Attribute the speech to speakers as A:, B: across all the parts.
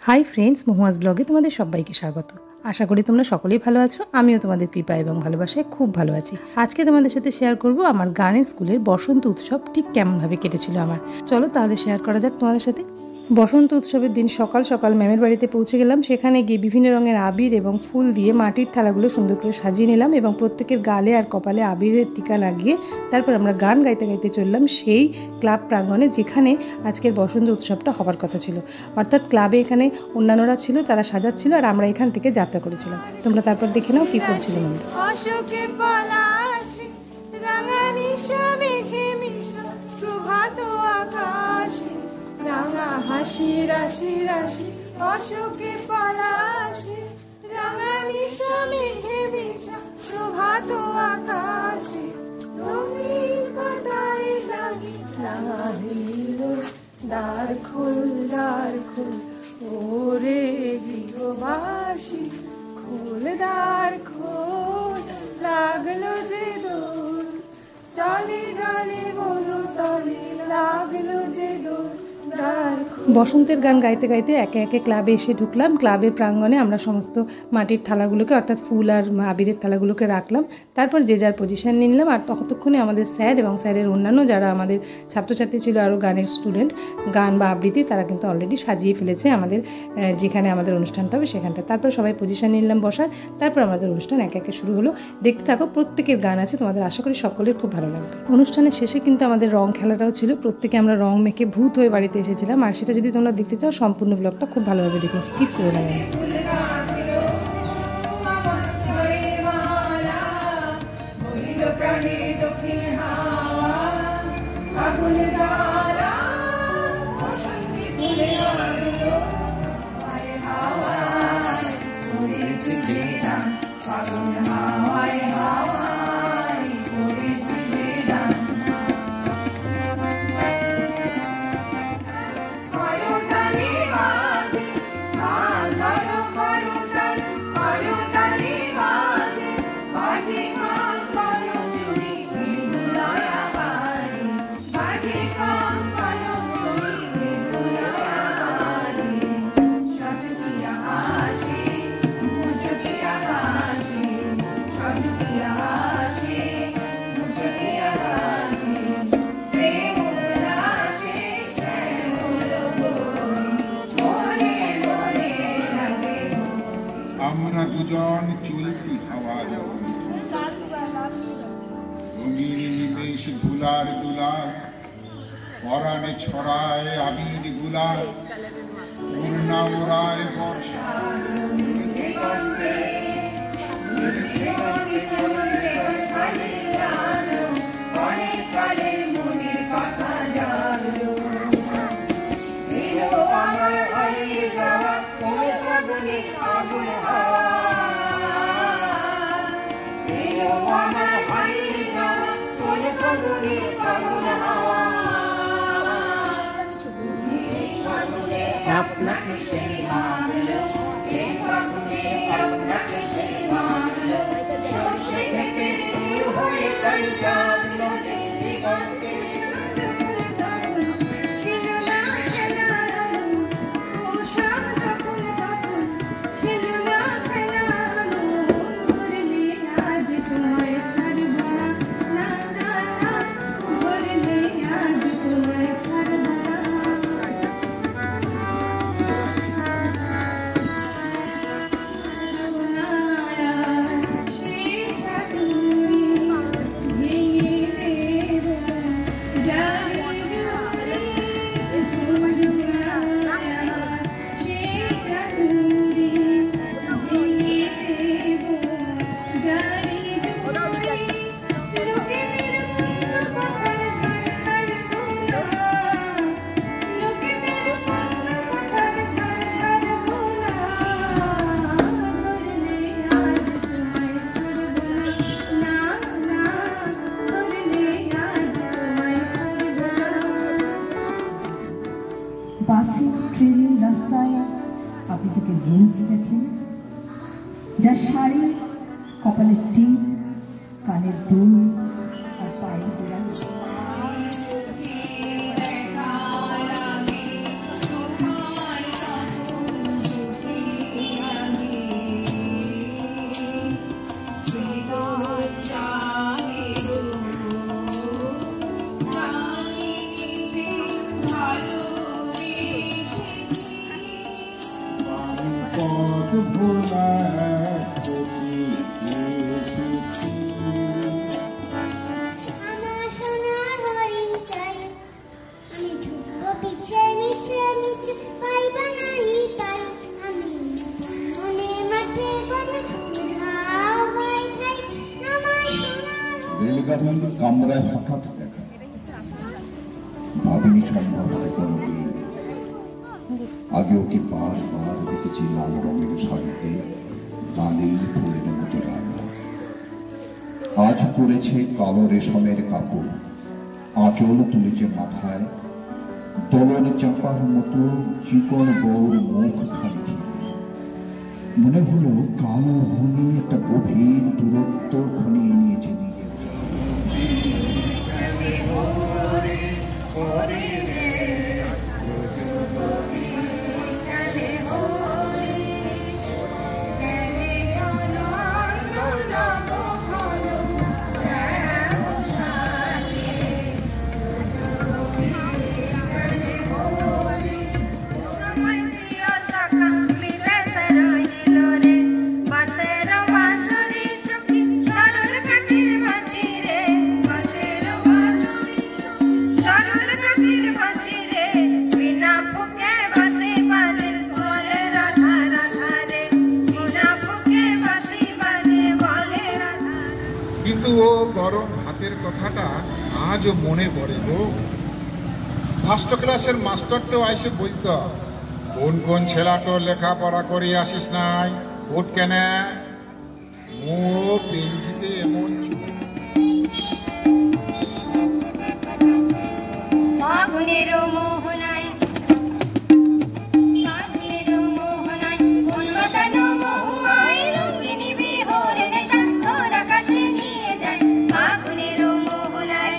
A: Hi friends महुआज ब्लगे तुम्हारे सबाइके स्वागत। आशा करी तुम्हारा सकलेई भालो आछो। आमिओ तुम्हादेर कृपा एबं भालोबासाय खूब भालो आछि। आजके तुम्हादेर साथे शेयर करब आमार गानेर स्कुलेर बसंत उत्सव ठीक केमन भावे केटेछिलो आमार। चलो ताहले शेयर करा जाक तुम्हादेर साथे। बसंत उत्सवेर दिन सकाल सकाल मैमेर बाड़ीते पौঁছে गेलाम। सेखाने गिये विभिन्न रंगेर आबिर एबं फुल दिये माटिर थालागुलो सुंदर करे साजिये निलाम एबं प्रत्येकेर गाले आर कपाले आबिरेर टीका লাগিয়ে तारपर आमरा गान गाइते गाइते चललाम सेई क्लाब प्रांगणे जेखाने आजकेर बसंत उत्सवटा हবার কথা ছিল। अर्थात क्लाबे एखाने अन्यान्यरा छिलो, तारा साजाচ্ছিল আর আমরা এখান থেকে যাত্রা করেছিলাম। তোমরা তারপর দেখে নাও কি করছিলাম আমরা। অশোকে পলাশে রাঙানিশা মেঘে মিশা প্রভাত আকাশে রাঙা হাসি রাশি রাশি অশোকে পলাশে রাঙানিশা মেঘে মিশা প্রভাত আকাশে রঙিন পাতায় লাগি রাঙা হিলো দ্বার খোল ওরে গৃহবাসী খোল দ্বার খোল লাগলো যে দোল জলে জলে বলো তলে লাগলো যে দোল। বসন্তের গান গাইতে গাইতে একে একে ক্লাবে এসে ঢুকলাম। ক্লাবের প্রাঙ্গণে আমরা সমস্ত মাটির থালাগুলোকে অর্থাৎ ফুল আর আবিরের থালাগুলোকে রাখলাম। তারপর যে যার পজিশন নিলাম। আর ততক্ষণে আমাদের স্যার এবং স্যারের অন্যান্য যারা আমাদের ছাত্রছাত্রী ছিল আরও গানের স্টুডেন্ট গান বা আবৃত্তি তারা কিন্তু অলরেডি সাজিয়ে ফেলেছে আমাদের যেখানে আমাদের অনুষ্ঠানটা হবে সেখানটা। তারপর সবাই পজিশন নিলাম বসার। তারপর আমাদের অনুষ্ঠান একে একে শুরু হলো। দেখতে থাকো, প্রত্যেকের গান আছে, তোমাদের আশা করি সকলের খুব ভালো লাগবে। অনুষ্ঠানের শেষে কিন্তু আমাদের রং খেলাটাও ছিল। প্রত্যেকে আমরা রং মেখে ভূত হয়ে বাড়িতে এসেছিলাম। আর সেটা যদি তোমরা দেখতে চাও সম্পূর্ণ ব্লগটা খুব ভালোভাবে দেখো, স্কিপ করো না।
B: আমরা দুজন চলতি হাওয়ার রঙিন নিমেষ ধুলার দুলার পরাণে ছড়ায় আবির গুলার পূর্ণা ওরায় বর্ষা
C: বাসে ট্রেনে রাস্তায় আপনি যাকে রিলস দেখেন, যার শাড়ি কপালের টিপ কানের দুল আর পায়ের গোড়া
B: পথ ভোলা এসেছি।
D: আমার সোনার হরিণ চাই, আমি ছুটবো পিছে মিছে মিছে, পাইবা নাহি তাই। আমি মনে মাঠে বনে উড়াও ভয় খাই, আমার সোনার
B: রেলগাড়ির কামরায় হঠাৎ দেখা, ভাবিনি সম্ভব হয় কোনোদিন। আগে ওকে বারবার দেখেছি লাল রঙের শাড়িতে, লালি ফুলের মতো রান্না। আজ পরেছে কালো রেশমের কাপড়, আঁচল তুলেছে মাথায়, দোলন চাপার মতো চিকন বউর মুখ খালি। মনে হলো কালো হনি একটা গভীর দূরত্ব ঘনিয়ে নিয়েছে নিজের। কিন্তু ও গরম ভাতের কথাটা আজও মনে পড়ে গো। ফার্স্ট ক্লাসের মাস্টারটাও আইসে বলতো, কোন কোন ছেলাটো লেখাপড়া করে আসিস নাই, ভোট কেন ও পেন্সিতে এমন
D: ফাগুনের মোহনায়, ফাগুনের মোহনায়, কোন কাটানো মহুয়ায় রঙিনী বিহরে নেশা, তোর আকাশে নিয়ে যায় ফাগুনের মোহনায়।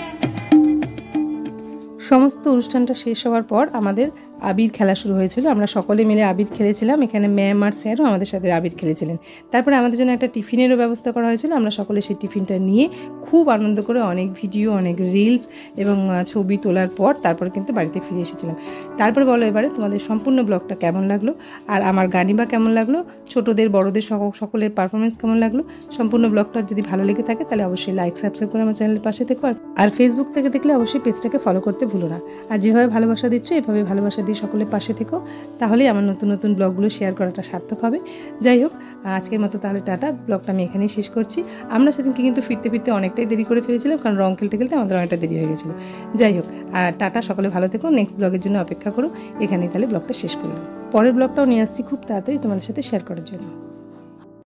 A: সমস্ত অনুষ্ঠানটা শেষ হওয়ার পর আমাদের আবির খেলা শুরু হয়েছিল। আমরা সকলে মিলে আবির খেলেছিলাম। এখানে ম্যাম আর স্যারও আমাদের সাথে আবির খেলেছিলেন। তারপরে আমাদের জন্য একটা টিফিনেরও ব্যবস্থা করা হয়েছিল। আমরা সকলে সেই টিফিনটা নিয়ে খুব আনন্দ করে অনেক ভিডিও, অনেক রিলস এবং ছবি তোলার পর তারপর কিন্তু বাড়িতে ফিরে এসেছিলাম। তারপরে বলো এবারে তোমাদের সম্পূর্ণ ব্লগটা কেমন লাগলো, আর আমার গানি বা কেমন লাগলো, ছোটদের বড়দের সকলের পারফরমেন্স কেমন লাগলো। সম্পূর্ণ ব্লগটা যদি ভালো লেগে থাকে তাহলে অবশ্যই লাইক সাবস্ক্রাইব করে আমার চ্যানেলের পাশে থেকো। আর ফেসবুক থেকে দেখলে অবশ্যই পেজটাকে ফলো করতে ভুলো না। আর যেভাবে ভালোবাসা দিচ্ছ এভাবে ভালোবাসা দিয়ে সকলের পাশে থেকো, তাহলেই আমার নতুন নতুন ব্লগগুলো শেয়ার করাটা সার্থক হবে। যাই হোক, আজকের মতো তাহলে টাটা, ব্লগটা আমি এখানেই শেষ করছি। আমরা সেদিনকে কিন্তু ফিরতে ফিরতে অনেকটাই দেরি করে ফেলেছিলাম, কারণ রং খেলতে খেলতে আমাদের অনেকটা দেরি হয়ে গেছিলো। যাই হোক, আর টাটা, সকলে ভালো থেকো, নেক্সট ব্লগের জন্য অপেক্ষা করো। এখানেই তাহলে ব্লগটা শেষ করলাম। পরের ব্লগটাও নিয়ে আসছি খুব তাড়াতাড়ি তোমাদের সাথে শেয়ার করার জন্য।